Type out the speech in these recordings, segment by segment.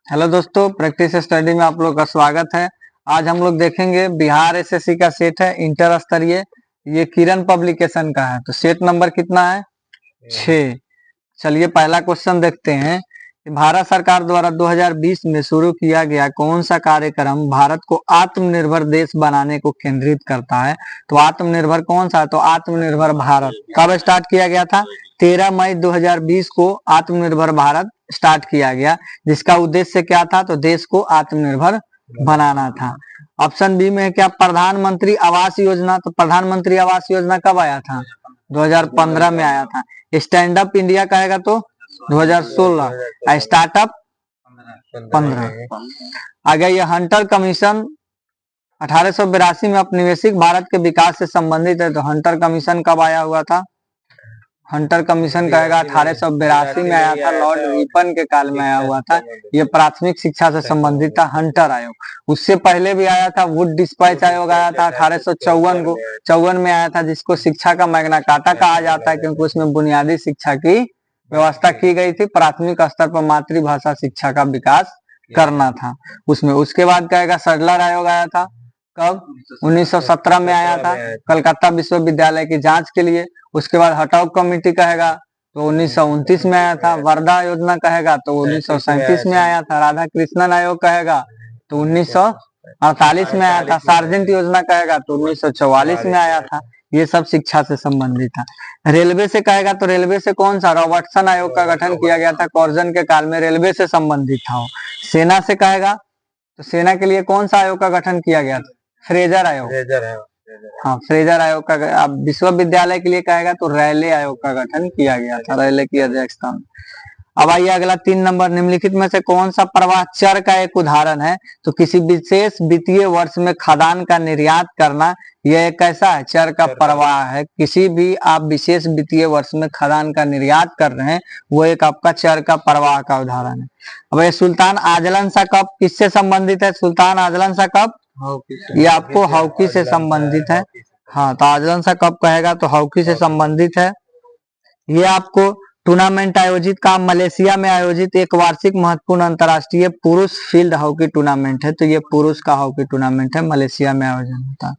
Hello दोस्तों, practice study में आप लोग का स्वागत है। आज हम लोग देखेंगे बिहार एसएससी का सेट है इंटर स्तरीय। ये किरण पब्लिकेशन का है। तो सेट नंबर कितना है? 6। चलिए पहला क्वेश्चन देखते हैं कि भारत सरकार द्वारा 2020 में शुरू किया गया कौन सा कार्यक्रम भारत को आत्मनिर्भर देश बनाने को केंद्रित करता है। तो आत्मनिर्भर कौन सा है? तो आत्मनिर्भर भारत कब स्टार्ट किया गया था? 13 मई 2020 को आत्मनिर्भर भारत स्टार्ट किया गया, जिसका उद्देश्य क्या था? तो देश को आत्मनिर्भर बनाना था। ऑप्शन बी में है क्या? प्रधानमंत्री आवास योजना। तो प्रधानमंत्री आवास योजना कब आया था? 2015 में आया था। स्टैंड अप इंडिया कहेगा तो 2016। स्टार्टअप 15। आगे ये हंटर कमीशन 1882 में औपनिवेशिक भारत के विकास से संबंधित है। तो हंटर कमीशन कब आया हुआ था? हंटर कमीशन कहेगा 1882 में आया था, लॉर्ड रिपन के काल में आया हुआ था। ये प्राथमिक शिक्षा से संबंधित था हंटर आयोग। उससे पहले भी आया था वुड डिस्पैच आयोग, आया था 1854 में आया था, जिसको शिक्षा का मैग्ना कार्टा कहा जाता है, क्योंकि उसमें बुनियादी शिक्षा की व्यवस्था की गई थी। प्राथमिक स्तर पर मातृभाषा शिक्षा का विकास करना था उसमें। उसके बाद कहेगा सडलर आयोग आया था। कब? 1917 में आया था, कलकत्ता विश्वविद्यालय की जांच के लिए। उसके बाद हटाओ कमेटी कहेगा तो 1929 में आया था। वर्धा योजना कहेगा तो 1937 में आया था। राधा कृष्णन आयोग कहेगा तो 1948 में आया था। सार्जेंट योजना कहेगा तो 1944 में आया था। ये सब शिक्षा से संबंधित था। रेलवे से कहेगा तो रेलवे से कौन सा? रॉबर्टसन आयोग का गठन किया गया था, कॉर्जन के काल में रेलवे से संबंधित था। सेना से कहेगा तो सेना के लिए कौन सा आयोग का गठन किया गया था? फ्रेजर आयोग। हाँ, फ्रेजर आयोग का। अब विश्वविद्यालय के लिए कहेगा तो रैले आयोग का गठन किया गया था, रैले की अध्यक्षता में। अब आइए अगला 3 नंबर, निम्नलिखित में से कौन सा प्रवाह चर का एक उदाहरण है? तो किसी विशेष वित्तीय वर्ष में खदान का निर्यात करना, यह एक कैसा है? चर का प्रवाह है। किसी भी आप विशेष वित्तीय वर्ष में खदान का निर्यात कर रहे हैं, वो एक आपका चर का प्रवाह का उदाहरण है। अब ये सुल्तान आजलन शाह कप किससे संबंधित है? सुल्तान आजलन शाह कप, ये आपको हॉकी से संबंधित है। हाँ, तो आजलन शाह कप कहेगा तो हॉकी से संबंधित है। ये आपको टूर्नामेंट आयोजित का मलेशिया में आयोजित एक वार्षिक महत्वपूर्ण अंतर्राष्ट्रीय पुरुष फील्ड हॉकी टूर्नामेंट है। तो ये पुरुष का हॉकी टूर्नामेंट है, मलेशिया में आयोजन होता है।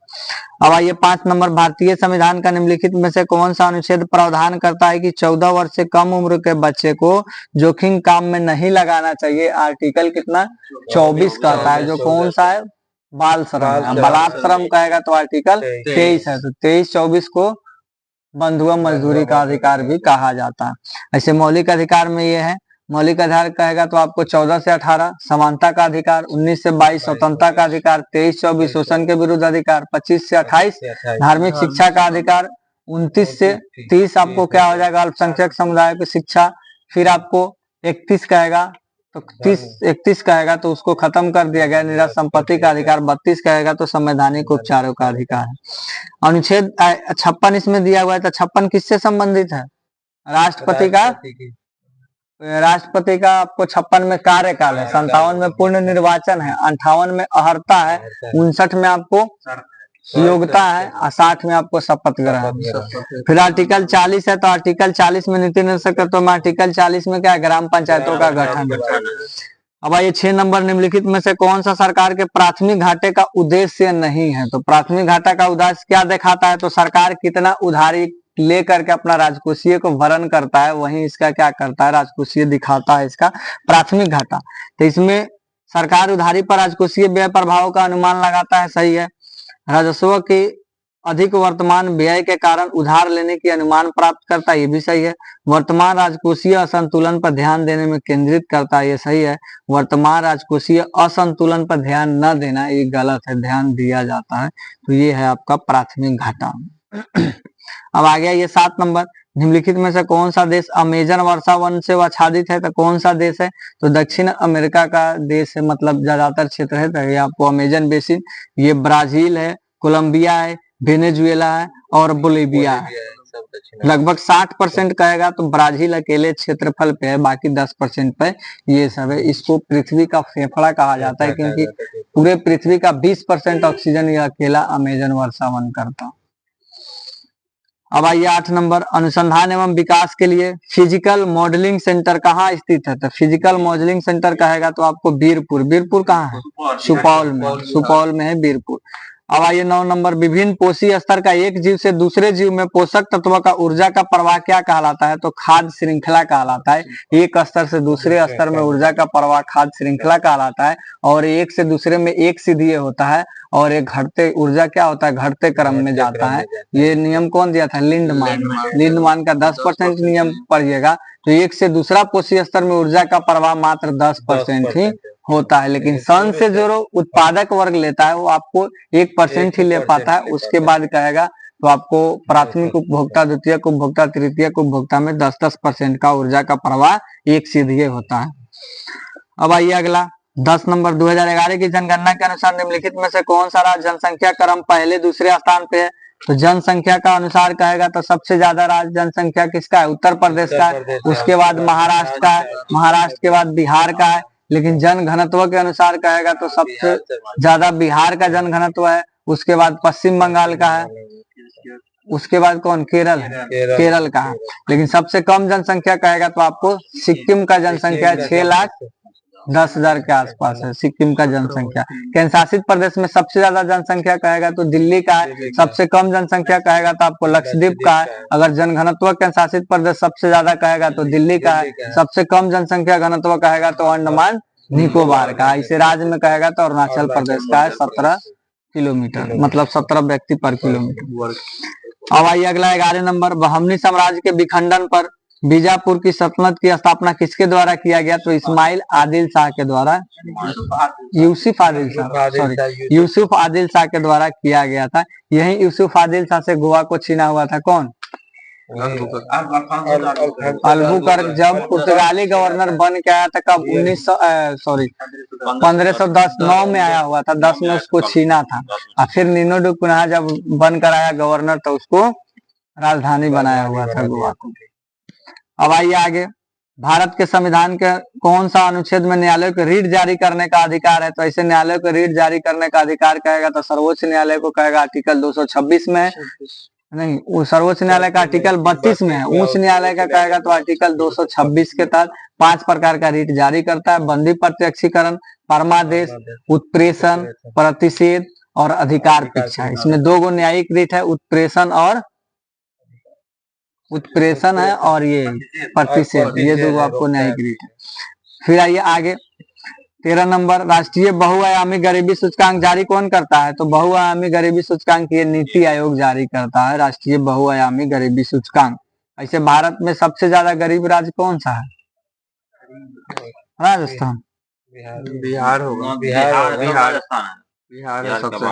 अब आइए 5 नंबर, भारतीय संविधान का निम्नलिखित में से कौन सा अनुच्छेद प्रावधान करता है कि 14 वर्ष से कम उम्र के बच्चे को जोखिम काम में नहीं लगाना चाहिए? आर्टिकल कितना? 24 कहता है। जो कौन सा है? बाल श्रम, बलात् श्रम कहेगा तो आर्टिकल 23 है। तो 23-24 को बंधुआ मजदूरी का अधिकार भी कहा जाता है। ऐसे मौलिक अधिकार में ये है। मौलिक अधिकार कहेगा तो आपको 14 से 18 समानता का अधिकार, 19 से 22 स्वतंत्रता का अधिकार, 23-24 शोषण के विरुद्ध अधिकार, 25 से 28 धार्मिक शिक्षा का अधिकार, 29 से 30 आपको क्या हो जाएगा? अल्पसंख्यक समुदाय की शिक्षा। फिर आपको 31 कहेगा तो 31 कहेगा तो उसको खत्म कर दिया गया, निरस्त संपत्ति का अधिकार। 32 कहेगा तो संवैधानिक उपचारों का अधिकार है। अनुच्छेद 56 इसमें दिया हुआ है। तो 56 किससे संबंधित है? राष्ट्रपति का। राष्ट्रपति का आपको 56 में कार्यकाल है, 57 में पूर्ण निर्वाचन है, 58 में अहर्ता है, 59 में आपको योग्यता है और 60 में आपको शपथ ग्रहण। फिर आर्टिकल 40 है। तो आर्टिकल 40 में नीति निर्देशक तत्व में आर्टिकल 40 में क्या? ग्राम पंचायतों का गठन। अब आइए 6 नंबर, निम्नलिखित में से कौन सा सरकार के प्राथमिक घाटे का उद्देश्य नहीं है? तो प्राथमिक घाटा का उद्देश्य क्या दिखाता है? तो सरकार कितना उधारी लेकर के अपना राजकोषीय को भरण करता है, वहीं इसका क्या करता है? राजकोषीय दिखाता है इसका प्राथमिक घाटा। तो इसमें सरकार उधारी पर राजकोषीय व्यय प्रभाव का अनुमान लगाता है, सही है। राजस्व के अधिक वर्तमान व्यय के कारण उधार लेने की अनुमान प्राप्त करता है, ये भी सही है। वर्तमान राजकोषीय असंतुलन पर ध्यान देने में केंद्रित करता है, ये सही है। वर्तमान राजकोषीय असंतुलन पर ध्यान न देना ये गलत है, ध्यान दिया जाता है। तो ये है आपका प्राथमिक घाटा। अब आ गया ये 7 नंबर, निम्नलिखित में से कौन सा देश अमेजन वर्षा वन से आच्छादित है? तो कौन सा देश है? तो दक्षिण अमेरिका का देश है, मतलब ज्यादातर क्षेत्र है। तो ये आपको अमेजन बेसिन, ये ब्राजील है, कोलंबिया है, वेनेजुएला है और बोलिविया है। लगभग 60% कहेगा तो ब्राजील अकेले क्षेत्रफल पे है, बाकी 10% पे ये सब है। इसको पृथ्वी का फेफड़ा कहा जाता है, क्योंकि पूरे पृथ्वी का 20% ऑक्सीजन ये अकेला अमेजन वर्षा वन करता। अब आइए 8 नंबर, अनुसंधान एवं विकास के लिए फिजिकल मॉडलिंग सेंटर कहाँ स्थित है? तो फिजिकल मॉडलिंग सेंटर कहेगा तो आपको वीरपुर। वीरपुर कहाँ है? सुपौल में। सुपौल में है वीरपुर। अब आइए 9 नंबर, विभिन्न पोषी स्तर का एक जीव से दूसरे जीव में पोषक तत्व का ऊर्जा का प्रवाह क्या कहलाता है? तो खाद्य श्रृंखला कहलाता है। एक स्तर से दूसरे स्तर में ऊर्जा का प्रवाह खाद्य श्रृंखला कहलाता है। और एक से दूसरे में एक सीधी होता है और एक घटते ऊर्जा क्या होता है? घटते क्रम में जाता है। ये नियम कौन दिया था? लिंडमान। लिंडमान का 10% नियम पढ़िएगा। तो एक से दूसरा पोषी स्तर में ऊर्जा का प्रवाह मात्र 10% ही होता है, लेकिन सन से जो उत्पादक वर्ग लेता है वो आपको 1% ही ले पाता है। उसके बाद कहेगा तो आपको प्राथमिक उपभोक्ता, द्वितीयक उपभोक्ता, तृतीयक उपभोक्ता में 10% का ऊर्जा का प्रवाह एक सीधे होता है। अब आइए अगला 10 नंबर, 2011 की जनगणना के अनुसार निम्नलिखित में से कौन सा राज्य जनसंख्या क्रम पहले दूसरे स्थान पे है? तो जनसंख्या का अनुसार कहेगा तो सबसे ज्यादा राज्य जनसंख्या किसका है? उत्तर प्रदेश का है। उसके बाद महाराष्ट्र का है। महाराष्ट्र के बाद बिहार का है। लेकिन जन घनत्व के अनुसार कहेगा तो सबसे ज्यादा बिहार का जन घनत्व है। उसके बाद पश्चिम बंगाल का है। उसके बाद कौन? केरल है। केरल का है। लेकिन सबसे कम जनसंख्या कहेगा तो आपको सिक्किम का जनसंख्या 6,10,000 के आसपास है सिक्किम का जनसंख्या। केंद्र शासित प्रदेश में सबसे ज्यादा जनसंख्या कहेगा तो दिल्ली का है। सबसे कम जनसंख्या कहेगा तो आपको लक्षद्वीप का है। अगर जनघनत्व केंद्र शासित प्रदेश सबसे ज्यादा कहेगा तो दिल्ली का है। सबसे कम जनसंख्या घनत्व कहेगा तो अंडमान निकोबार का। इसे राज्य में कहेगा तो अरुणाचल प्रदेश का है, 17 किलोमीटर, मतलब 17 व्यक्ति पर किलोमीटर। अब आइए अगला 11 नंबर, बहमनी साम्राज्य के विखंडन पर बीजापुर की सल्तनत की स्थापना किसके द्वारा किया गया? तो इस्माइल आदिल शाह के द्वारा, यूसुफ आदिल शाह, सॉरी यूसुफ आदिल शाह के द्वारा किया गया था। यही यूसुफ आदिल शाह से गोवा को छीना हुआ था कौन? अल्बुकर्क। जब पुर्तगाली गवर्नर बन के आया था कब? 1510 में आया हुआ था। 10 में उसको छीना था और फिर नीनो डू कुन्हा जब बनकर आया गवर्नर तो उसको राजधानी बनाया हुआ था गोवा को। अब आइए आगे, भारत के संविधान के कौन सा अनुच्छेद में न्यायालय को रीट जारी करने का अधिकार है? तो ऐसे न्यायालय को रीट जारी करने का अधिकार कहेगा तो सर्वोच्च न्यायालय को कहेगा आर्टिकल 226 में है। नहीं, वो सर्वोच्च न्यायालय का आर्टिकल 32 में है। उच्च न्यायालय का कहेगा तो आर्टिकल 226 के तहत 5 प्रकार का रीट जारी करता है: बंदी प्रत्यक्षीकरण, परमादेश, उत्प्रेषण, प्रतिषेध और अधिकार परीक्षा। इसमें 2 न्यायिक रीट है, उत्प्रेषण है और ये प्रतिषेध, ये 2 आपको न्यायिक रीट है। फिर आइए आगे 13 नंबर, राष्ट्रीय बहुआयामी गरीबी सूचकांक जारी कौन करता है? तो बहुआयामी गरीबी सूचकांक ये नीति आयोग जारी करता है, राष्ट्रीय बहुआयामी गरीबी सूचकांक। ऐसे भारत में सबसे ज्यादा गरीब राज्य कौन सा है? राजस्थान, बिहार होगा, बिहार सबसे।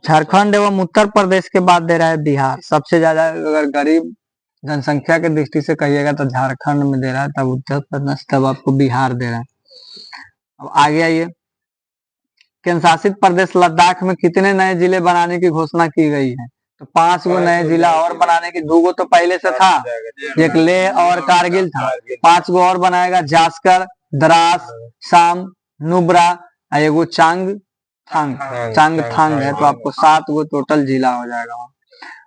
झारखंड एवं उत्तर प्रदेश के बाद दे रहा है बिहार। सबसे ज्यादा अगर गरीब जनसंख्या की दृष्टि से कहिएगा तो झारखंड में दे रहा है, तब उत्तर प्रदेश, तब आपको बिहार दे रहा है। अब आगे आइए, केंद्र शासित प्रदेश लद्दाख में कितने नए जिले बनाने की घोषणा की गई है? तो 5 गो नए जिला और बनाने की, 2 गो तो पहले से था, एक लेह और कारगिल था, 5 गो और बनाएगा, जास्कर, द्रास, शाम, नुब्रा, एगो चांगथांग है। तो आपको 7 गो टोटल जिला हो जाएगा।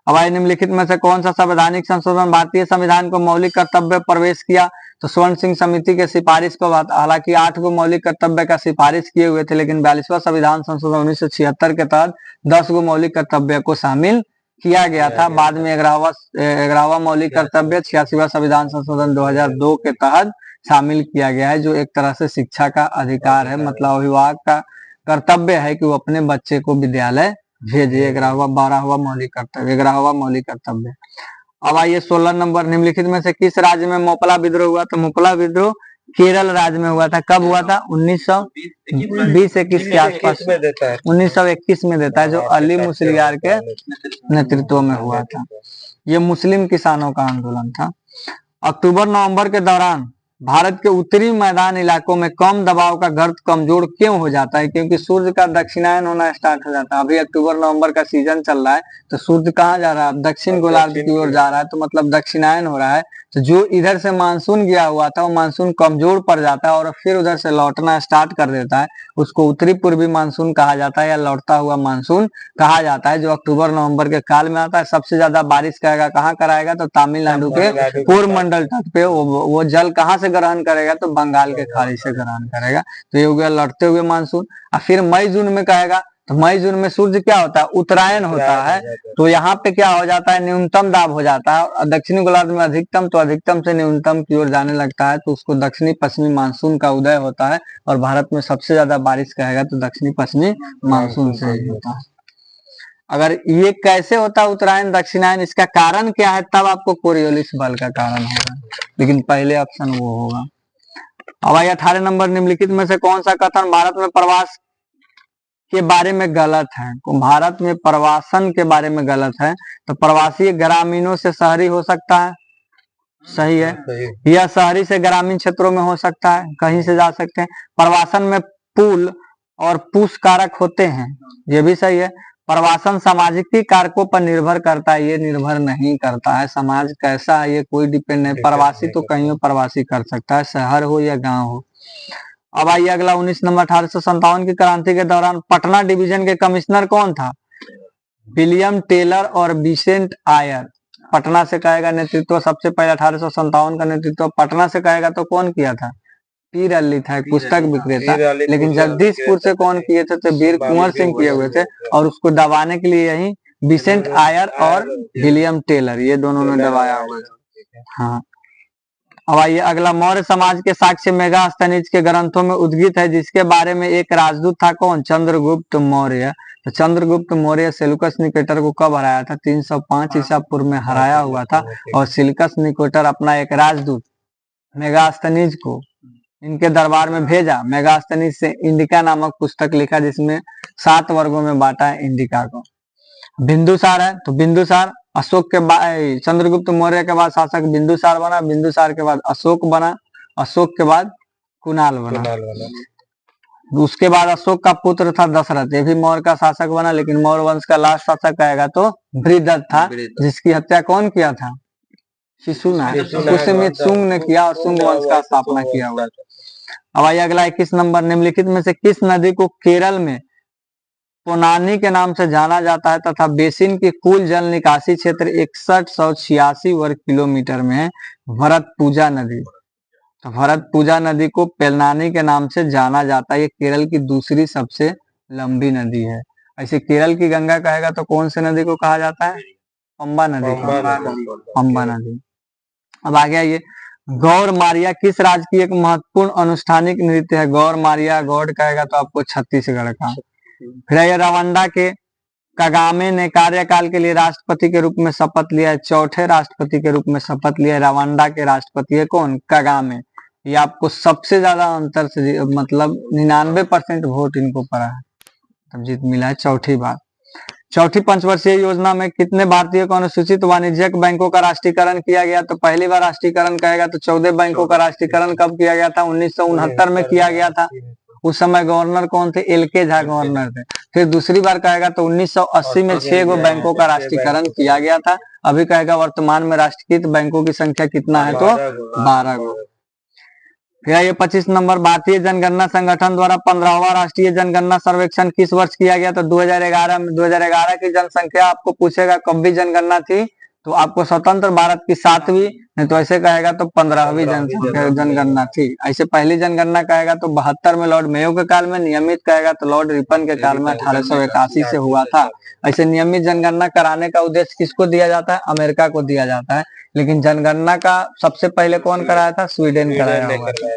अब आइए, निम्नलिखित में से कौन सा संवैधानिक संशोधन भारतीय संविधान को मौलिक कर्तव्य प्रवेश किया? तो स्वर्ण सिंह समिति के सिफारिश को, हालांकि 8 गो मौलिक कर्तव्य का सिफारिश किए हुए थे, लेकिन 42वां संविधान संशोधन 1976 के तहत 10 गो मौलिक कर्तव्य को शामिल किया गया था। बाद में 11वां मौलिक कर्तव्य 86वां संविधान संशोधन 2002 के तहत शामिल किया गया है, जो एक तरह से शिक्षा का अधिकार है, मतलब अभिभावक का कर्तव्य है कि वो अपने बच्चे को विद्यालय भेजे। 11वां मौलिक कर्तव्य। अब आइए 16 नंबर, निम्नलिखित में से किस राज्य में मोपला विद्रोह हुआ? तो मोपला विद्रोह केरल राज्य में हुआ था। कब हुआ था? 1920-21 के आसपास, 1921 में देता है, जो अली मुसलियार के नेतृत्व में हुआ था। ये मुस्लिम किसानों का आंदोलन था। अक्टूबर नवंबर के दौरान भारत के उत्तरी मैदान इलाकों में कम दबाव का गर्त कमजोर क्यों हो जाता है? क्योंकि सूर्य का दक्षिणायन होना स्टार्ट हो जाता है। अभी अक्टूबर नवंबर का सीजन चल रहा है, तो सूर्य कहाँ जा रहा है? अब दक्षिण गोलार्ध की ओर जा रहा है, तो मतलब दक्षिणायन हो रहा है। तो जो इधर से मानसून गया हुआ था, वो मानसून कमजोर पड़ जाता है और फिर उधर से लौटना स्टार्ट कर देता है। उसको उत्तरी पूर्वी मानसून कहा जाता है या लौटता हुआ मानसून कहा जाता है, जो अक्टूबर नवंबर के काल में आता है। सबसे ज्यादा बारिश करेगा कहाँ कराएगा? तो तमिलनाडु के पूर्व मंडल तट पे। वो जल कहाँ से ग्रहण करेगा? तो बंगाल के खाड़ी से ग्रहण करेगा। तो ये हो गया लौटते हुए मानसून। और फिर मई जून में कहेगा, तो मई जून में सूर्य क्या होता है? उत्तरायण होता है। तो यहाँ पे क्या हो जाता है? न्यूनतम दाब हो जाता है, और दक्षिणी गोलार्ध में अधिकतम, तो अधिकतम से न्यूनतम की ओर जाने लगता है, तो उसको दक्षिणी पश्चिमी मानसून का उदय होता है। और भारत में सबसे ज्यादा बारिश कहेगा तो दक्षिणी पश्चिमी मानसून से ही होता है। अगर ये कैसे होता है उत्तरायण दक्षिणायन, इसका कारण क्या है, तब आपको कोरियोलिस बल का कारण होगा, लेकिन पहले ऑप्शन वो होगा। अब आइए 18 नंबर, निम्नलिखित में से कौन सा कथन भारत में प्रवास के बारे में गलत है? भारत में प्रवासन के बारे में गलत है। तो प्रवासी ग्रामीणों से शहरी हो सकता है, सही है। यह शहरी से ग्रामीण क्षेत्रों में हो सकता है, कहीं से जा सकते हैं। प्रवासन में पुल और पुश कारक होते हैं, ये भी सही है। प्रवासन सामाजिक कारकों पर निर्भर करता है, ये निर्भर नहीं करता है। समाज कैसा है ये कोई डिपेंड नहीं। प्रवासी तो कहीं प्रवासी कर सकता है, शहर हो या गांव हो। अब आइए अगला 19 नंबर, 1857 की क्रांति के दौरान पटना डिवीजन के कमिश्नर कौन था? विलियम टेलर और बिसेंट आयर। पटना से कहेगा नेतृत्व सबसे पहले 1857 का नेतृत्व पटना से कहेगा तो कौन किया था? पीर अली था, एक पुस्तक विक्रेता। लेकिन जगदीशपुर से कौन किए थे? तो वीर कुंवर सिंह किए हुए थे, और उसको दबाने के लिए यही बिसेंट आयर और विलियम टेलर, ये दोनों ने दबाया हुआ था। हाँ। अब आइए अगला, मौर्य समाज के साक्ष्य मेगास्थनीज के ग्रंथों में उद्गीत है, जिसके बारे में एक राजदूत था, कौन? चंद्रगुप्त मौर्य। तो चंद्रगुप्त मौर्य सेल्यूकस निकेटर को कब हराया था? 305 ईसा पूर्व में हराया हुआ था। और सेल्यूकस निकेटर अपना एक राजदूत मेगास्थनीज को इनके दरबार में भेजा। मेगास्थनीज से इंडिका नामक पुस्तक लिखा, जिसमें 7 वर्गों में बांटा है इंडिका को। बिंदुसार है, तो बिंदुसार अशोक के बाद, चंद्रगुप्त मौर्य के बाद शासक बिंदुसार बना, बिंदुसार के बाद अशोक बना, अशोक के बाद कुणाल बना। उसके बाद अशोक का पुत्र था दशरथ, ये भी मौर्य का शासक बना, लेकिन मौर्य वंश का लास्ट शासक आएगा तो बृहदत्त था, जिसकी हत्या कौन किया था? पुष्यमित्र शुंग ने किया, और शुंग वंश का स्थापना किया हुआ। अब आइए अगला 21 नंबर, निम्नलिखित में से किस नदी को केरल में पोनानी के नाम से जाना जाता है तथा बेसिन की कुल जल निकासी क्षेत्र 6186 वर्ग किलोमीटर में है? भरतपुजा नदी। तो भरतपुजा नदी को पेलनानी के नाम से जाना जाता है, ये केरल की दूसरी सबसे लंबी नदी है। ऐसे केरल की गंगा कहेगा तो कौन से नदी को कहा जाता है? पंबा नदी को, पंबा नदी। अब आगे आइए, गौर मारिया किस राज्य की एक महत्वपूर्ण अनुष्ठानिक नृत्य है? गौर मारिया, गौड़ कहेगा तो आपको छत्तीसगढ़ का। फिर रवांडा के कागामे ने कार्यकाल के लिए राष्ट्रपति के रूप में शपथ लिया है, चौथे राष्ट्रपति के रूप में शपथ लिया है। रवांडा के राष्ट्रपति है कौन? कागामे। ये आपको सबसे ज्यादा अंतर से, मतलब 99% वोट इनको पड़ा है, तब जीत मिला है चौथी बार। चौथी पंचवर्षीय योजना में कितने भारतीय को अनुसूचित वाणिज्यिक बैंकों का राष्ट्रीयकरण किया गया? तो पहली बार राष्ट्रीयकरण कहेगा तो 14 बैंकों का राष्ट्रीयकरण कब किया गया था? 1969 में किया गया था। उस समय गवर्नर कौन थे? एल.के. झा गवर्नर थे। फिर दूसरी बार कहेगा तो 1980 में 6 गो बैंकों का राष्ट्रीयकरण किया गया था। अभी कहेगा वर्तमान में राष्ट्रीयकृत बैंकों की संख्या कितना है? तो 12 गो। फिर ये 25 नंबर, भारतीय जनगणना संगठन द्वारा 15वां राष्ट्रीय जनगणना सर्वेक्षण किस वर्ष किया गया? तो 2011 में। 2011 की जनसंख्या आपको पूछेगा कब भी जनगणना थी, तो आपको स्वतंत्र भारत की 7वीं, नहीं तो ऐसे कहेगा तो 15वीं जनगणना थी। ऐसे पहली जनगणना कहेगा तो 72 में लॉर्ड मेयो के काल में, नियमित कहेगा तो लॉर्ड रिपन के काल में 1881 से हुआ था। ऐसे नियमित जनगणना कराने का उद्देश्य किसको दिया जाता है? अमेरिका को दिया जाता है। लेकिन जनगणना का सबसे पहले कौन कराया था? स्वीडन कराया हुआ था।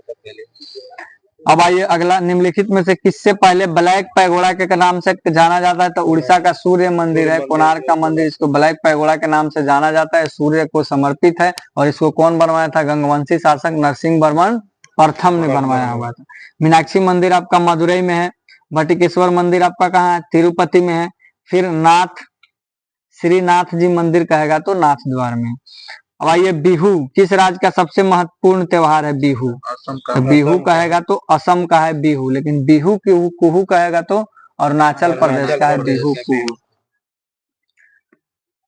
अब आइए अगला, निम्नलिखित में से किससे पहले ब्लैक पैगोडा के नाम से जाना जाता है? तो उड़ीसा का सूर्य मंदिर है, कोणार्क का मंदिर, इसको ब्लैक पैगोडा के नाम से जाना जाता है, सूर्य को समर्पित है। और इसको कौन बनवाया था? गंगवंशी शासक नरसिंह वर्मन प्रथम ने बनवाया हुआ था। मीनाक्षी मंदिर आपका मदुरई में है। बटिकेश्वर मंदिर आपका कहाँ है? तिरुपति में है। फिर नाथ श्रीनाथ जी मंदिर कहेगा तो नाथ द्वार में। अब आइए बिहू किस राज्य का सबसे महत्वपूर्ण त्योहार है? बिहू। तो बिहू कहेगा तो असम का है बिहू, लेकिन बिहू कुहू कहेगा तो अरुणाचल प्रदेश का है बिहू कुहू।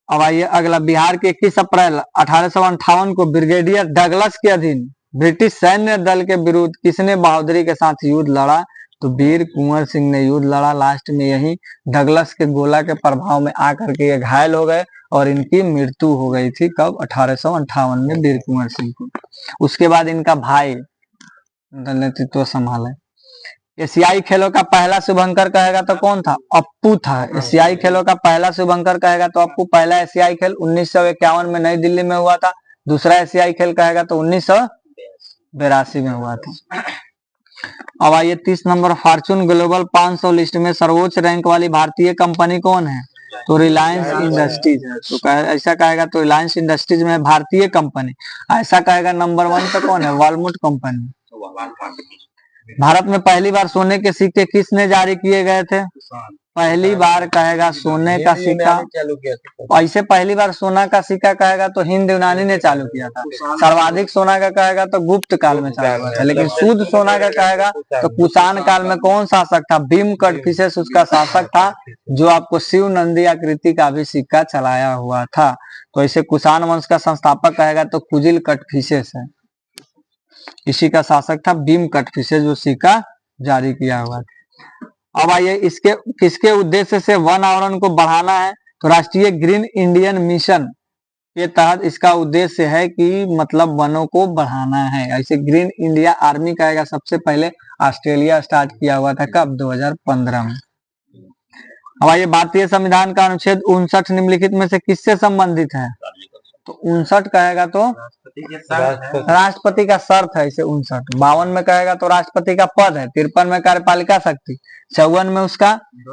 अब आइए अगला, बिहार के 21 अप्रैल 1858 को ब्रिगेडियर डगलस के अधीन ब्रिटिश सैन्य दल के विरुद्ध किसने बहादुरी के साथ युद्ध लड़ा? तो वीर कुंवर सिंह ने युद्ध लड़ा। लास्ट में यही डगलस के गोला के प्रभाव में आकर के ये घायल हो गए और इनकी मृत्यु हो गई थी। कब? 1858 में वीर कुंवर सिंह को। उसके बाद इनका भाई नेतृत्व संभाले। एशियाई खेलों का पहला शुभंकर कहेगा तो कौन था? अप्पू था। एशियाई खेलों का पहला शुभंकर कहेगा तो अप्पू। पहला एशियाई खेल 1951 में नई दिल्ली में हुआ था। दूसरा एशियाई खेल कहेगा तो 1982 में हुआ था। अब आइए 30 नंबर, फॉर्चून ग्लोबल 500 लिस्ट में सर्वोच्च रैंक वाली भारतीय कंपनी कौन है? तो रिलायंस इंडस्ट्रीज है। तो ऐसा कहेगा तो रिलायंस इंडस्ट्रीज में भारतीय कंपनी। ऐसा कहेगा नंबर 1 पे कौन है? Walmart company. भारत में पहली बार सोने के सिक्के किसने जारी किए गए थे? पहली बार कहेगा सोने का सिक्का, ऐसे पहली बार सोना का सिक्का कहेगा तो हिंद यूनानी ने चालू किया था। सर्वाधिक सोना का कहेगा तो गुप्त काल में चालू हुआ था। लेकिन शुद्ध सोना का कहेगा तो कुषाण काल में कौन शासक था? भीम कटफिसेस उसका शासक था, जो आपको शिव नंदी आकृति का भी सिक्का चलाया हुआ था। तो ऐसे कुषाण वंश का संस्थापक कहेगा तो कुजिल कटफिसेस है। इसी का शासक था भीम कटफिसेस, जो सिक्का जारी किया हुआ था। अब आइए इसके किसके उद्देश्य से वन आवरण को बढ़ाना है? तो राष्ट्रीय ग्रीन इंडियन मिशन के तहत इसका उद्देश्य है कि मतलब वनों को बढ़ाना है। ऐसे ग्रीन इंडिया आर्मी कहेगा सबसे पहले ऑस्ट्रेलिया स्टार्ट किया हुआ था। कब? 2015 में। अब आइए भारतीय संविधान का अनुच्छेद 59 निम्नलिखित में से किससे संबंधित है? तो 59 कहेगा तो राष्ट्रपति का शर्त है। इसे 59 52 में कहेगा तो राष्ट्रपति का पद है। 53 में कार्यपालिका शक्ति, 54 में उसका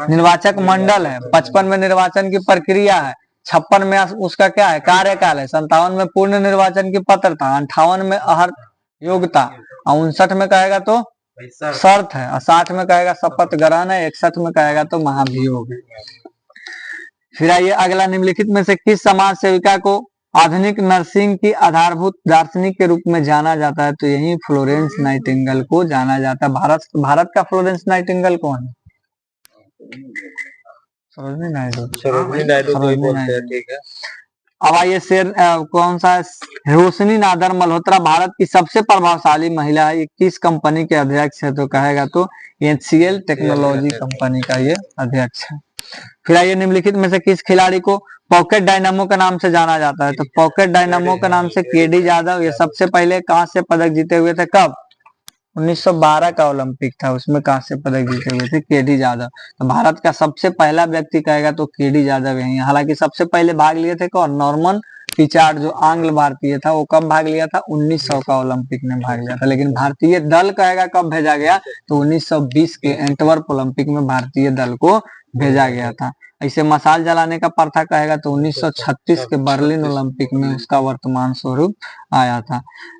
निर्वाचक मंडल है, 55 में निर्वाचन की प्रक्रिया है, 56 में उसका क्या है? कार्यकाल है, 57 में पूर्ण निर्वाचन की पात्रता, 58 में अर्हता योग्यता, 59 में कहेगा तो शर्त है, 60 में कहेगा शपथ ग्रहण है, 61 में कहेगा तो महाभियोग है। फिर आइए अगला, निम्नलिखित में से किस समाज सेविका को आधुनिक नर्सिंग की आधारभूत दार्शनिक के रूप में जाना जाता है? तो यही फ्लोरेंस नाइटिंगेल को जाना जाता है। भारत का फ्लोरेंस नाइटिंगेल कौन है? सरोजिनी नायडू। ठीक है। अब आइए कौन सा? रोशनी नादर मल्होत्रा भारत की सबसे प्रभावशाली महिला है। 21 कंपनी के अध्यक्ष है। तो कहेगा तो HCL टेक्नोलॉजी कंपनी का ये अध्यक्ष है। फिर आइए निम्नलिखित में से किस खिलाड़ी को पॉकेट डायनामो के नाम से जाना जाता है? तो पॉकेट डायनामो के नाम से KD यादव। ये सबसे पहले कांस्य पदक जीते हुए थे। कब? 1912 का ओलंपिक था, उसमें कांस्य पदक जीते हुए थे KD यादव। तो भारत का सबसे पहला व्यक्ति कहेगा तो KD यादव यही। हालांकि सबसे पहले भाग लिए थे कौन? नॉर्मन पिचार्ड, जो आंग्ल भारतीय था। वो कब भाग लिया था? 1900 का ओलंपिक में भाग लिया था। लेकिन भारतीय दल कहेगा कब भेजा गया? तो 1920 के एंटवर्प ओलंपिक में भारतीय दल को भेजा गया था। ऐसे मशाल जलाने का प्रथा कहेगा तो 1936 के बर्लिन ओलंपिक में उसका वर्तमान स्वरूप आया था।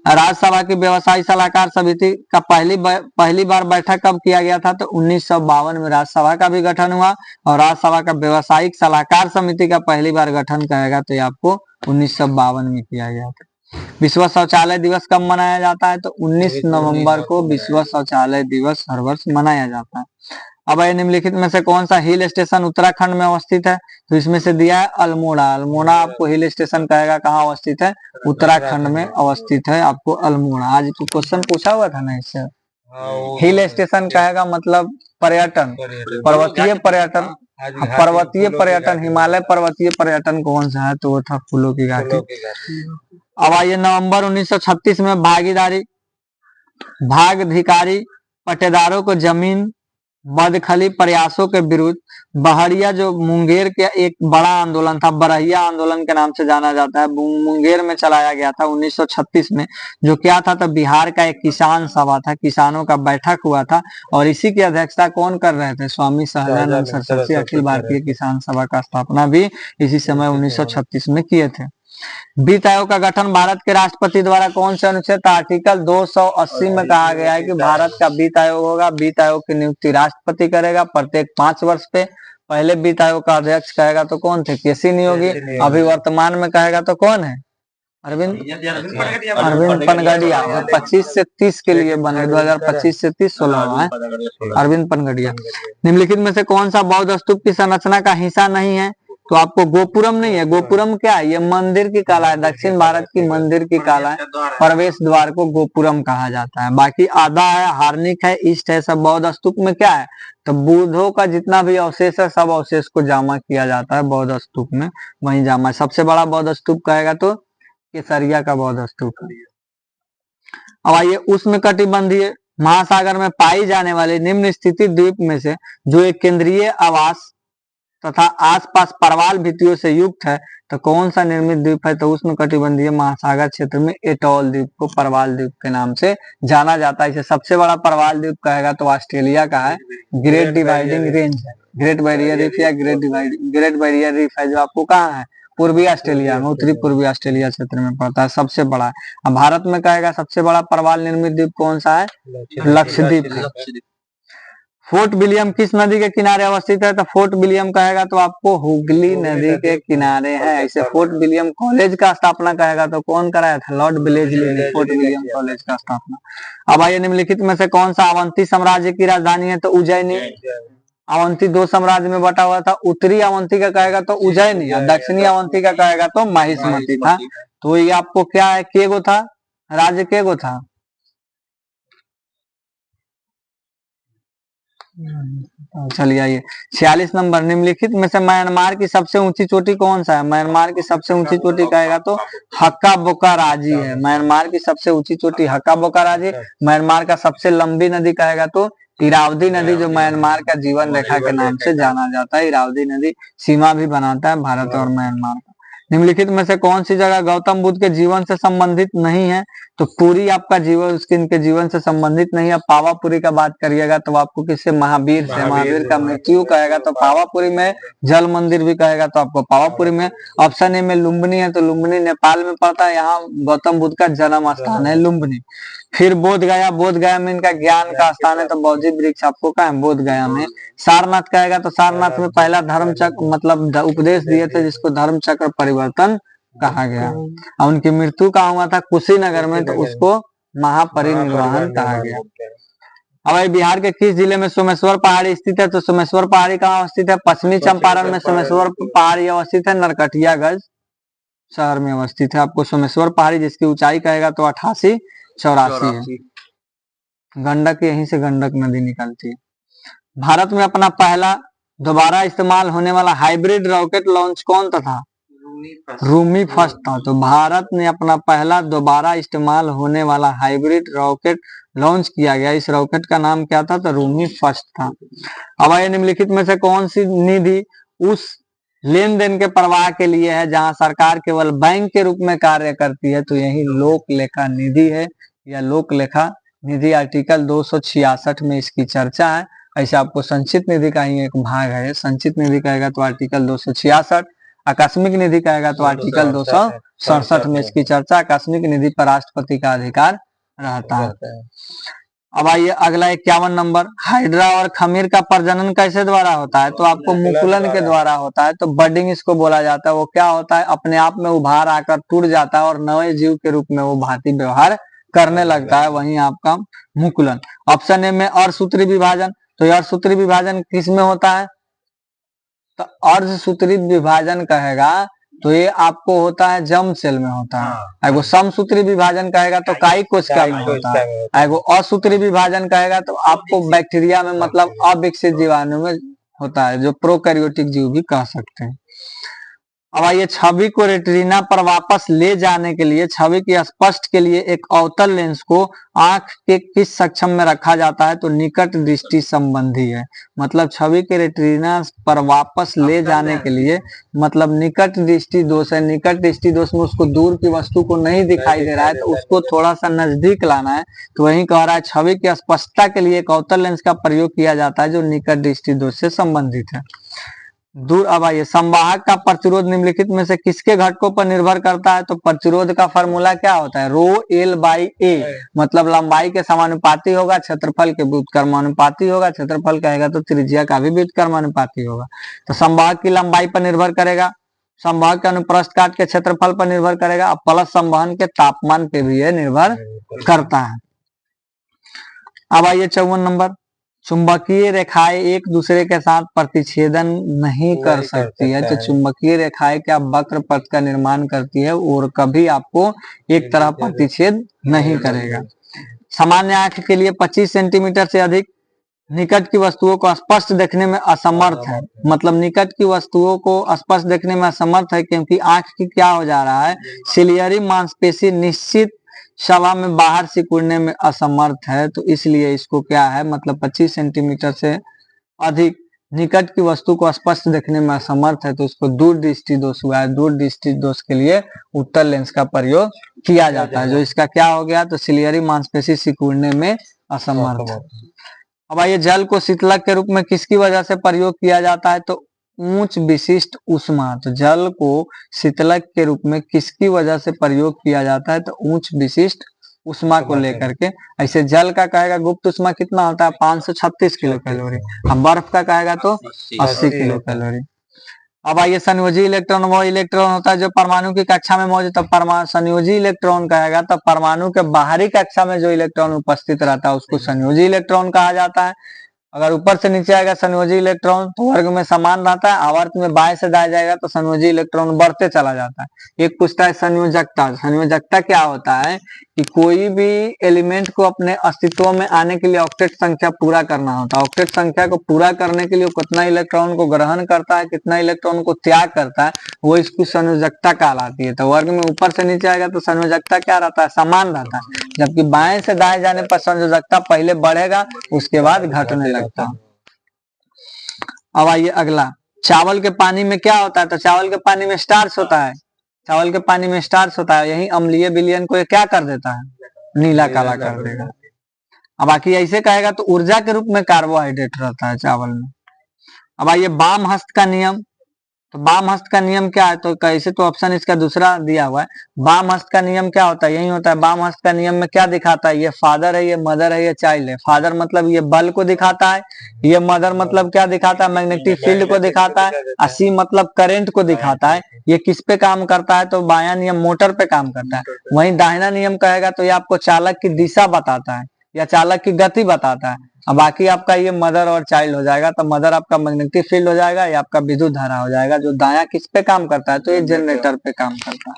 राज्यसभा की व्यवसायी सलाहकार समिति का पहली बार बैठक कब किया गया था? तो 1952 में राज्यसभा का भी गठन हुआ। और राज्यसभा का व्यवसायिक सलाहकार समिति का पहली बार गठन कहेगा तो आपको 1952 में किया गया था। विश्व शौचालय दिवस कब मनाया जाता है? तो 19 नवंबर को विश्व शौचालय दिवस हर वर्ष मनाया जाता है। अब निम्नलिखित में से कौन सा हिल स्टेशन उत्तराखंड में अवस्थित है? तो इसमें से दिया है अल्मोड़ा। अल्मोड़ा आपको हिल स्टेशन कहेगा कहाँ अवस्थित है? उत्तराखंड में अवस्थित है आपको अल्मोड़ा। आज तो क्वेश्चन पूछा हुआ था ना इससे। हिल स्टेशन कहेगा मतलब पर्यटन, पर्वतीय पर्यटन। पर्वतीय पर्यटन, हिमालय पर्वतीय पर्यटन कौन सा है? तो वो था फूलों की घाटी। अब आइए नवंबर 1936 में भागधिकारी पट्टेदारों को जमीन बदखली प्रयासों के विरुद्ध बहरिया, जो मुंगेर के एक बड़ा आंदोलन था, बरहिया आंदोलन के नाम से जाना जाता है, मुंगेर में चलाया गया था 1936 में। जो क्या था? तो बिहार का एक किसान सभा था, किसानों का बैठक हुआ था। और इसी की अध्यक्षता कौन कर रहे थे? स्वामी सहजानंद सरस्वती। अखिल भारतीय किसान सभा का स्थापना भी इसी समय 1936 में किए थे। वित्त आयोग का गठन भारत के राष्ट्रपति द्वारा कौन से अनुच्छेद? आर्टिकल 280 में कहा गया है कि भारत का वित्त आयोग होगा। वित्त आयोग की नियुक्ति राष्ट्रपति करेगा प्रत्येक 5 वर्ष पे। पहले वित्त आयोग का अध्यक्ष कहेगा तो कौन थे? KC नियोगी। अभी वर्तमान में कहेगा तो कौन है? अरविंद पनगड़िया, जो 25 से 30 के लिए बने, 2025 से 30 16 है अरविंद पनगड़िया। निम्नलिखित में से कौन सा बौद्ध स्तूप की संरचना का हिस्सा नहीं है? तो आपको गोपुरम नहीं है। गोपुरम क्या है? ये मंदिर की कला है, दक्षिण भारत की मंदिर की कला है, प्रवेश द्वार को गोपुरम कहा जाता है। बाकी आधा है, हार्निक है, ईस्ट है, सब बौद्ध स्तूप में क्या है? तो बुद्धों का जितना भी अवशेष है सब अवशेष को जमा किया जाता है बौद्ध स्तूप में, वहीं जमा है। सबसे बड़ा बौद्ध स्तूप कहेगा तो केसरिया का बौद्ध स्तूप है। अब आइए, उष्णकटिबंधीय महासागर में पाई जाने वाले निम्न स्थिति द्वीप में से जो एक केंद्रीय आवास तथा आसपास परवाल भित्तियों से युक्त है, तो कौन सा निर्मित द्वीप है? तो उष्णकटिबंधीय महासागर क्षेत्र में एटॉल द्वीप को परवाल द्वीप के नाम से जाना जाता है। इसे सबसे बड़ा परवाल द्वीप कहेगा तो ऑस्ट्रेलिया का है, ग्रेट डिवाइडिंग रेंज है, ग्रेट बैरियर रीफ या ग्रेट बैरियर रीफ है, जो आपको कहाँ है? पूर्वी ऑस्ट्रेलिया में, उत्तरी पूर्वी ऑस्ट्रेलिया क्षेत्र में पड़ता है, सबसे बड़ा है। अब भारत में कहेगा सबसे बड़ा परवाल निर्मित द्वीप कौन सा है? लक्षद्वीप है। फोर्ट विलियम किस नदी के किनारे अवस्थित है? तो फोर्ट विलियम कहेगा तो आपको हुगली नदी के किनारे है। ऐसे फोर्ट विलियम कॉलेज का स्थापना कहेगा तो कौन कराया था? लॉर्ड ब्लेजली ने फोर्ट विलियम कॉलेज का स्थापना। अब आइए, निम्नलिखित में से कौन सा अवंती साम्राज्य की राजधानी है? तो उज्जैनी। अवंती दो साम्राज्य में बटा हुआ था, उत्तरी अवंती का कहेगा तो उज्जैनी और दक्षिणी अवंती का कहेगा तो महिष्मती था। तो ये आपको क्या है? केगो था, राज्य केगो था? चलिए आइए, 46 नंबर, निम्नलिखित में से म्यांमार की सबसे ऊंची चोटी कौन सा है? म्यांमार की सबसे ऊंची चोटी कहेगा तो हक्का बोका राजी है। म्यांमार की सबसे ऊंची चोटी हक्का बोका राजी। म्यांमार का सबसे लंबी नदी कहेगा तो इरावदी नदी, जो म्यांमार का जीवन रेखा के नाम से जाना जाता है। इरावदी नदी सीमा भी बनाता है भारत और म्यांमार का। निम्नलिखित में से कौन सी जगह गौतम बुद्ध के जीवन से संबंधित नहीं है? तो पूरी आपका जीवन उसके इनके जीवन से संबंधित नहीं है। पावापुरी का बात करिएगा तो आपको किससे? महावीर से। महावीर का मृत्यु कहेगा तो पावापुरी में, जल मंदिर भी कहेगा तो आपको पावापुरी में। ऑप्शन ए में लुम्बिनी है, तो लुम्बिनी नेपाल में पड़ता है, यहाँ गौतम बुद्ध का जन्म स्थान है लुम्बिनी। फिर बोध गया, बोध गया में इनका ज्ञान का स्थान है, तो बोधि वृक्ष आपको कहा है? बोध गया में। सारनाथ कहेगा तो सारनाथ में पहला धर्म चक्र मतलब उपदेश दिए थे, जिसको धर्म चक्र परिवर्तन कहा गया। और उनकी मृत्यु कहाँ हुआ था? कुशीनगर में, तो उसको महापरिनिर्वाण कहा गया। अब बिहार के किस जिले में सोमेश्वर पहाड़ी स्थित है? तो सोमेश्वर पहाड़ी कहाँ अवस्थित है? पश्चिमी चंपारण में सोमेश्वर पहाड़ी अवस्थित है, नरकटियागंज शहर में अवस्थित है आपको सोमेश्वर पहाड़ी, जिसकी ऊंचाई कहेगा तो 8884 है। गंडक, यहीं से गंडक नदी निकलती है। भारत में अपना पहला दोबारा इस्तेमाल होने वाला हाइब्रिड रॉकेट लॉन्च कौन था? रूमी फर्स्ट था। तो भारत ने अपना पहला दोबारा इस्तेमाल होने वाला हाइब्रिड रॉकेट लॉन्च किया गया। इस रॉकेट का नाम क्या था? तो रूमी फर्स्ट था। अब आइए, निम्नलिखित में से कौन सी निधि उस लेन देन के प्रवाह के लिए है जहां सरकार केवल बैंक के रूप में कार्य करती है? तो यही लोक लेखा निधि है, या लोक लेखा निधि आर्टिकल 266 में इसकी चर्चा है। ऐसे आपको संचित निधि का ही एक भाग है। संचित निधि कहेगा तो आर्टिकल 266, आकस्मिक निधि कहेगा तो आर्टिकल 267 में इसकी चर्चा। आकस्मिक निधि पर राष्ट्रपति का अधिकार रहता है। अब आइए अगला 51 नंबर, हाइड्रा और खमीर का प्रजनन कैसे द्वारा होता है? तो आपको मुकुलन के द्वारा होता है। तो बडिंग इसको बोला जाता है। वो क्या होता है? अपने आप में उभार आकर टूट जाता है और नए जीव के रूप में वो भांति व्यवहार करने लगता है, वहीं आपका मुकुलन। ऑप्शन ए में अर्धसूत्री विभाजन, तो अर्धसूत्री विभाजन किस में होता है? तो अर्धसूत्री विभाजन कहेगा तो ये आपको होता है जर्म सेल में होता है। एगो समसूत्री विभाजन कहेगा तो काई कोशिका में होता है। एगो असूत्री विभाजन कहेगा तो आपको बैक्टीरिया में मतलब अविकसित जीवाणु में होता है, जो प्रोकैरियोटिक जीव भी कह सकते हैं। अब आइए, छवि को रेटिना पर वापस ले जाने के लिए, छवि की स्पष्ट के लिए एक अवतल लेंस को आंख के किस सक्षम में रखा जाता है? तो निकट दृष्टि संबंधी है। मतलब छवि के रेटिना पर वापस ले जाने के लिए मतलब निकट दृष्टि दोष है। निकट दृष्टि दोष में उसको दूर की वस्तु को नहीं दिखाई दे रहा है, तो उसको थोड़ा सा नजदीक लाना है। तो वही कह रहा है छवि की स्पष्टता के लिए एक अवतल लेंस का प्रयोग किया जाता है, जो निकट दृष्टि दोष से संबंधित है। दूर। अब आइए, संवाहक का प्रतिरोध निम्नलिखित में से किसके घटकों पर निर्भर करता है? तो प्रतिरोध का फॉर्मूला क्या होता है? रो एल बाई ए, मतलब लंबाई के समानुपाती होगा, क्षेत्रफल के व्युत्क्रमानुपाती होगा। क्षेत्रफल कहेगा तो त्रिज्या का भी व्युत्क्रमानुपाती होगा। तो संवाहक की लंबाई पर निर्भर करेगा। संवाहक के अनुप्रस्थ काट के क्षेत्रफल पर निर्भर करेगा। अब प्लस संवहन के तापमान पे भी ये निर्भर करता है। अब आइए 54 नंबर, चुंबकीय रेखाएं एक दूसरे के साथ प्रतिच्छेदन नहीं कर सकती है। तो चुंबकीय रेखाएं क्या वक्र पथ का निर्माण करती है और कभी आपको एक तरह प्रतिच्छेद नहीं करेगा। सामान्य आंख के लिए 25 सेंटीमीटर से अधिक निकट की वस्तुओं को स्पष्ट देखने में असमर्थ है। मतलब निकट की वस्तुओं को स्पष्ट देखने में असमर्थ है क्योंकि आंख की क्या हो जा रहा है, सिलियरी मांसपेशी निश्चित सभा में बाहर सिकुड़ने में असमर्थ है। तो इसलिए इसको क्या है, मतलब 25 सेंटीमीटर से अधिक निकट की वस्तु को स्पष्ट देखने में असमर्थ है, तो इसको दूरदृष्टि दोष हुआ है। दूरदृष्टि दोष के लिए उत्तल लेंस का प्रयोग किया जाता है। जो इसका क्या हो गया, तो सिलियरी मांसपेशी सिकुड़ने में असमर्थ है। अब आइए, जल को शीतलक के रूप में किसकी वजह से प्रयोग किया जाता है, तो उच्च विशिष्ट ऊष्मा। तो जल को शीतलक के रूप में किसकी वजह से प्रयोग किया जाता है, तो उच्च विशिष्ट ऊष्मा को लेकर के। ऐसे जल का कहेगा गुप्त ऊष्मा कितना होता है, 536 किलो कैलोरी। अब बर्फ का कहेगा तो 80 किलो कैलोरी। अब आइए, संयोजी इलेक्ट्रॉन वो इलेक्ट्रॉन होता है जो परमाणु की कक्षा में मौजूद। तो परमाणु संयोजी इलेक्ट्रॉन कहेगा तो परमाणु के बाहरी कक्षा में जो इलेक्ट्रॉन उपस्थित रहता है उसको संयोजी इलेक्ट्रॉन कहा जाता है। अगर ऊपर से नीचे आएगा संयोजी इलेक्ट्रॉन तो वर्ग में समान रहता है, आवर्त में बाएं से दाएं जाएगा तो संयोजी इलेक्ट्रॉन बढ़ते चला जाता है। एक पूछता है संयोजकता। संयोजकता क्या होता है कि कोई भी एलिमेंट को अपने अस्तित्व में आने के लिए ऑक्टेट संख्या पूरा करना होता है। ऑक्टेट संख्या को पूरा करने के लिए कितना इलेक्ट्रॉन को ग्रहण करता है, कितना इलेक्ट्रॉन को त्याग करता है, वो इसकी संयोजकता कहलाती है। तो वर्ग में ऊपर से नीचे आएगा तो संयोजकता क्या रहता है, समान रहता है, जबकि बाएं से दाएं जाने पर संयोजकता पहले बढ़ेगा उसके बाद घटने लगता है। अब आइए अगला, चावल के पानी में क्या होता है, तो चावल के पानी में स्टार्च होता है। चावल के पानी में स्टार्च होता है, यही अम्लीय विलयन को ये क्या कर देता है, नीला काला कर देगा। अब बाकी ऐसे कहेगा तो ऊर्जा के रूप में कार्बोहाइड्रेट रहता है चावल में। अब आइए, वाम हस्त का नियम। तो वाम हस्त का नियम क्या है, तो कैसे, तो ऑप्शन इसका दूसरा दिया हुआ है। वाम हस्त का नियम क्या होता है, यही होता है। वाम हस्त का नियम में क्या दिखाता है, ये फादर है, ये मदर है, ये चाइल्ड है। फादर मतलब ये बल को दिखाता है, ये मदर मतलब क्या दिखाता है, मैग्नेटिक फील्ड को दिखाता है, और सी मतलब करंट को दिखाता है। ये किस पे काम करता है, तो बायां नियम मोटर पे काम करता है। वहीं दाहिना नियम कहेगा तो ये आपको चालक की दिशा बताता है या चालक की गति बताता है। अब बाकी आपका ये मदर और चाइल्ड हो जाएगा। तो मदर आपका मैग्नेटिक फील्ड हो जाएगा, या आपका विद्युत धारा हो जाएगा। जो दायां किस पे काम करता है, तो ये जनरेटर पे काम करता है।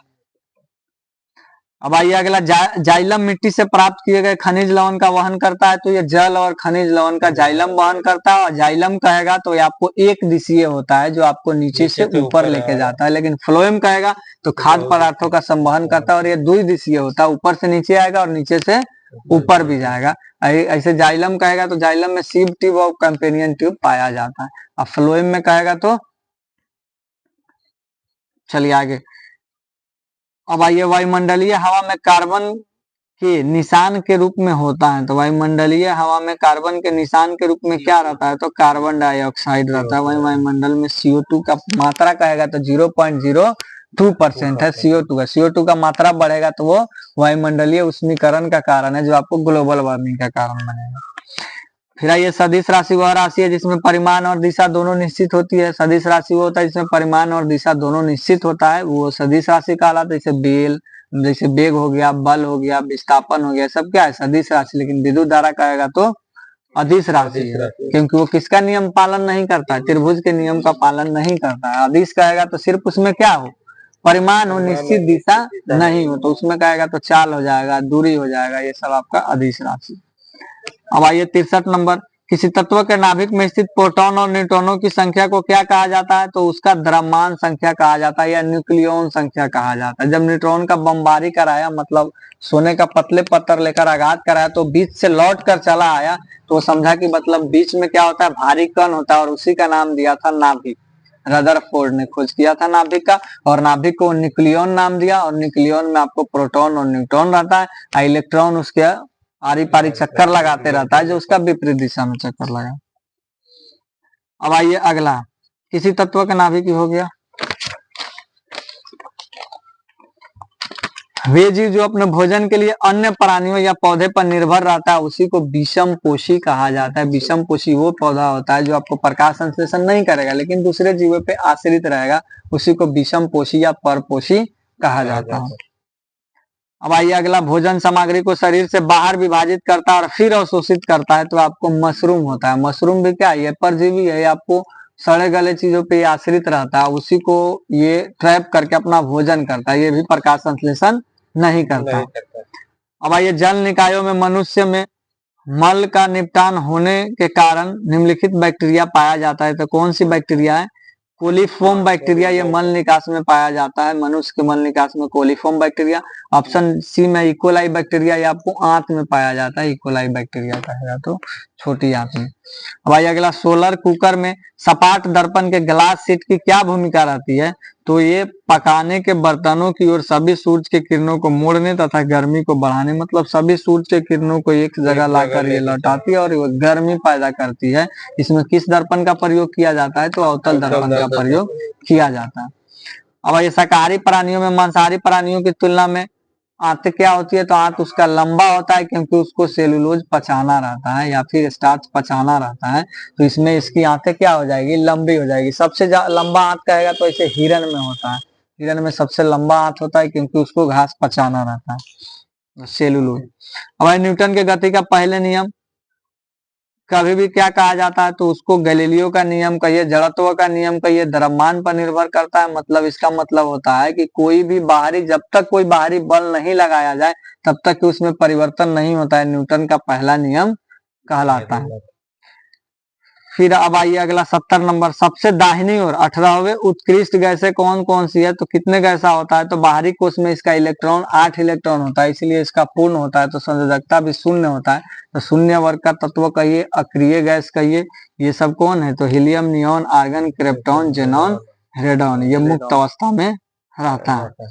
अब आइए अगला, जाइलम मिट्टी से प्राप्त किए गए खनिज लवण का वहन करता है। तो ये जल और खनिज लवण का जाइलम वहन करता है। और जाइलम कहेगा तो ये आपको एक दिशीय होता है, जो आपको नीचे से ऊपर लेके जाता है। लेकिन फ्लोएम कहेगा तो खाद्य पदार्थों का संवहन करता है और ये द्विदिशीय होता है, ऊपर से नीचे आएगा और नीचे से ऊपर भी जाएगा। ऐसे जाइलम कहेगा तो जाइलम में सीव ट्यूब और कंपेनियन ट्यूब पाया जाता है। अब फ्लोएम में कहेगा तो, चलिए आगे। अब आइए, वायुमंडलीय हवा में कार्बन के निशान के रूप में होता है। तो वायुमंडलीय हवा में कार्बन के निशान के रूप में क्या रहता है, तो कार्बन डाइऑक्साइड रहता है। वही वायुमंडल में CO2 का मात्रा कहेगा तो 0.02% है CO2 का। CO2 का मात्रा बढ़ेगा तो वो वायुमंडलीय उष्मीकरण का कारण है, जो आपको ग्लोबल वार्मिंग का कारण बनेगा। फिर आइए, सदिश राशि वह राशि है जिसमें परिमाण और दिशा दोनों निश्चित होती है। सदिश राशि वो होता है जिसमें परिमाण और दिशा दोनों निश्चित होता है, वो सदिश राशि कहलाता है। जैसे बेल, जैसे वेग हो गया, बल हो गया, विस्थापन हो गया, सब क्या है, सदिश राशि। लेकिन विद्युत धारा कहेगा तो अदिश राशि है, क्योंकि वो किसका नियम पालन नहीं करता है, त्रिभुज के नियम का पालन नहीं करता है। अदिश कहेगा तो सिर्फ उसमें क्या हो, परिमाण हो, निश्चित दिशा नहीं हो, तो उसमें कहेगा तो चाल हो जाएगा, दूरी हो जाएगा, ये सब आपका अदिश राशि। अब आइए 63 नंबर, किसी तत्व के नाभिक में स्थित प्रोटॉन और न्यूट्रॉनों की संख्या को क्या कहा जाता है, तो उसका द्रव्यमान संख्या कहा जाता है या न्यूक्लियन संख्या कहा जाता है। जब न्यूट्रॉन का बमबारी कराया, मतलब सोने का पतले पत्थर लेकर आघात कराया, तो बीच से लौट कर चला आया, तो समझा कि मतलब बीच में क्या होता है, भारी कण होता है, और उसी का नाम दिया था नाभिक। रदरफोर्ड ने खोज किया था नाभिक का, और नाभिक को न्यूक्लियन नाम दिया। और न्यूक्लियन में आपको प्रोटॉन और न्यूट्रॉन रहता है, इलेक्ट्रॉन उसके आरी पारी चक्कर लगाते रहता है, जो उसका विपरीत दिशा में चक्कर लगा। अब आइए अगला, किसी तत्व का नाभिक हो गया। वे जीव जो अपने भोजन के लिए अन्य प्राणियों या पौधे पर निर्भर रहता है उसी को विषमपोषी कहा जाता है। विषमपोषी वो पौधा होता है जो आपको प्रकाश संश्लेषण नहीं करेगा लेकिन दूसरे जीवों पे आश्रित रहेगा, उसी को विषमपोषी या परपोषी कहा जाता है। अब आइए अगला, भोजन सामग्री को शरीर से बाहर विभाजित करता है और फिर अवशोषित करता है तो आपको मशरूम होता है। मशरूम भी क्या है, परजीवी है, आपको सड़े गले चीजों पे आश्रित रहता है, उसी को ये ट्रैप करके अपना भोजन करता है, ये भी प्रकाश संश्लेषण नहीं करता है। अब आइए, जल निकायों में मनुष्य में मल का निपटान होने के कारण निम्नलिखित बैक्टीरिया पाया जाता है, तो कौन सी बैक्टीरिया है, कोलीफॉर्म बैक्टीरिया, ये मल निकास में पाया जाता है, मनुष्य के मल निकास में कोलीफॉर्म बैक्टीरिया। ऑप्शन सी में इकोलाई बैक्टीरिया, ये आपको आंत में पाया जाता है, इकोलाई बैक्टीरिया कहेगा तो छोटी आंत में। अब आइए अगला, सोलर कुकर में सपाट दर्पण के ग्लास शीट की क्या भूमिका रहती है, तो ये पकाने के बर्तनों की ओर सभी सूरज के किरणों को मोड़ने तथा गर्मी को बढ़ाने, मतलब सभी सूरज के किरणों को एक जगह लाकर ये लौटाती है और गर्मी पैदा करती है। इसमें किस दर्पण का प्रयोग किया जाता है, तो अवतल दर्पण का प्रयोग किया जाता है। अब ये शाकाहारी प्राणियों में मांसाहारी प्राणियों की तुलना में आंत क्या होती है, तो आंत उसका लंबा होता है क्योंकि उसको सेलुलोज पचाना रहता है या फिर स्टार्च पचाना रहता है, तो इसमें इसकी आंतें क्या हो जाएगी, लंबी हो जाएगी। सबसे लंबा आंत कहेगा तो ऐसे हिरन में होता है, हिरन में सबसे लंबा आंत होता है क्योंकि उसको घास पचाना रहता है, सेलुलोज। अब न्यूटन के गति का पहले नियम कभी भी क्या कहा जाता है, तो उसको गैलीलियो का नियम कहिए, जड़त्व का नियम कहिए, द्रव्यमान पर निर्भर करता है। मतलब इसका मतलब होता है कि कोई भी बाहरी, जब तक कोई बाहरी बल नहीं लगाया जाए तब तक कि उसमें परिवर्तन नहीं होता है, न्यूटन का पहला नियम कहलाता है। फिर अब आइए अगला 70 नंबर, सबसे दाहिनी ओर 18वें उत्कृष्ट गैसें कौन कौन सी है, तो कितने गैसा होता है, तो बाहरी कोश में इसका इलेक्ट्रॉन 8 इलेक्ट्रॉन होता है, इसलिए इसका पूर्ण होता है, तो संयोजकता भी शून्य होता है, तो शून्य वर्ग का तत्व कहिए, अक्रिय गैस कहिए। ये सब कौन है, तो helium, neon, argon, krypton, xenon, radon, ये मुक्त अवस्था में रहता है।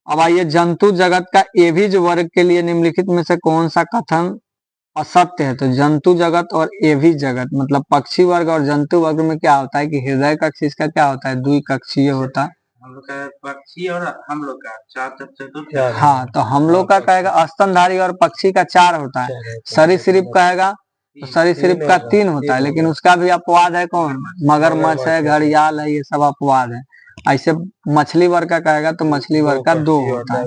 अब आइए, जंतु जगत का एविज वर्ग के लिए निम्नलिखित में से कौन सा कथन असत्य है, तो जंतु जगत और एविज जगत, मतलब पक्षी वर्ग और जंतु वर्ग में क्या होता है कि हृदय कक्ष इसका क्या होता है, द्विकक्षीय होता है। हम लोग का पक्षी और हम लोग का चार, हाँ, तो हम लोग का कहेगा स्तनधारी और पक्षी का 4 होता है। सरीसृप कहेगा तो सरीसृप का 3 होता है, लेकिन उसका भी अपवाद है, कौन, मगरमच्छ है, घड़ियाल है, ये सब अपवाद है। ऐसे मछली वर्ग का कहेगा तो मछली वर्ग का 2 होता है।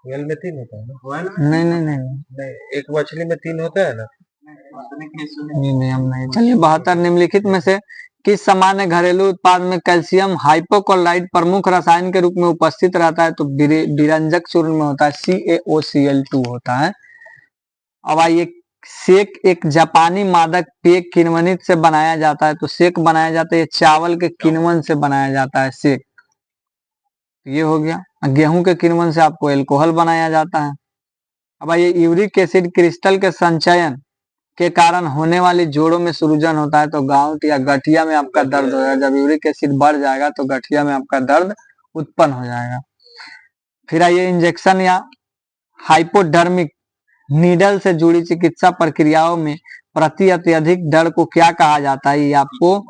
वेल में 3 होता है ना? नहीं नहीं नहीं, एक मछली में 3 होता है ना? नियम नहीं। चलिए 72, निम्नलिखित में से किस सामान्य घरेलू उत्पाद में कैल्शियम हाइपोक्लोराइड प्रमुख रसायन के रूप में उपस्थित रहता है, तो विरंजक चूर्ण में होता है, CaOCl2 होता है। अब आइए, सेक एक जापानी मादक पेय किण्वनित से बनाया जाता है, तो सेक बनाया जाता है, चावल के किण्वन से बनाया जाता है सेक, ये हो गया। गेहूं के किण्वन से आपको एल्कोहल बनाया जाता है। अब आइए, यूरिक एसिड क्रिस्टल के संचयन के कारण होने वाली जोड़ों में सूजन होता है, तो गांठ या गठिया में आपका दर्द होगा, जब यूरिक एसिड बढ़ जाएगा तो गठिया में आपका दर्द उत्पन्न हो जाएगा। फिर आइए, इंजेक्शन या हाइपोडर्मिक नीडल से जुड़ी चिकित्सा प्रक्रियाओं में प्रति अत्यधिक दर्द को क्या कहा जाता है, ये आपको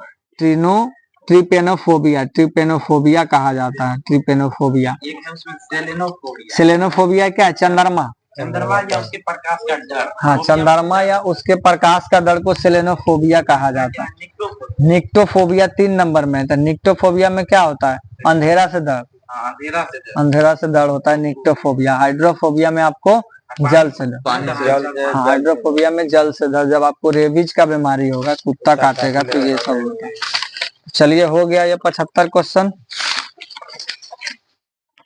ट्रिपेनोफोबिया कहा जाता है, ट्रिपेनोफोबिया। सेलेनोफोबिया क्या है, चंद्रमा या उसके प्रकाश का डर, हाँ, चंद्रमा या उसके प्रकाश का डर को सेलेनोफोबिया कहा जाता है। निक्टोफोबिया 3 नंबर में, तो निक्टोफोबिया में क्या होता है, अंधेरा से डर, अंधेरा से डर होता है निक्टोफोबिया। हाइड्रोफोबिया में आपको जल से डर, हाँ, हाइड्रोफोबिया में जल से डर, जब आपको रेबीज का बीमारी होगा, कुत्ता काटेगा, तो ये सब होता है। चलिए, हो गया ये 75 क्वेश्चन।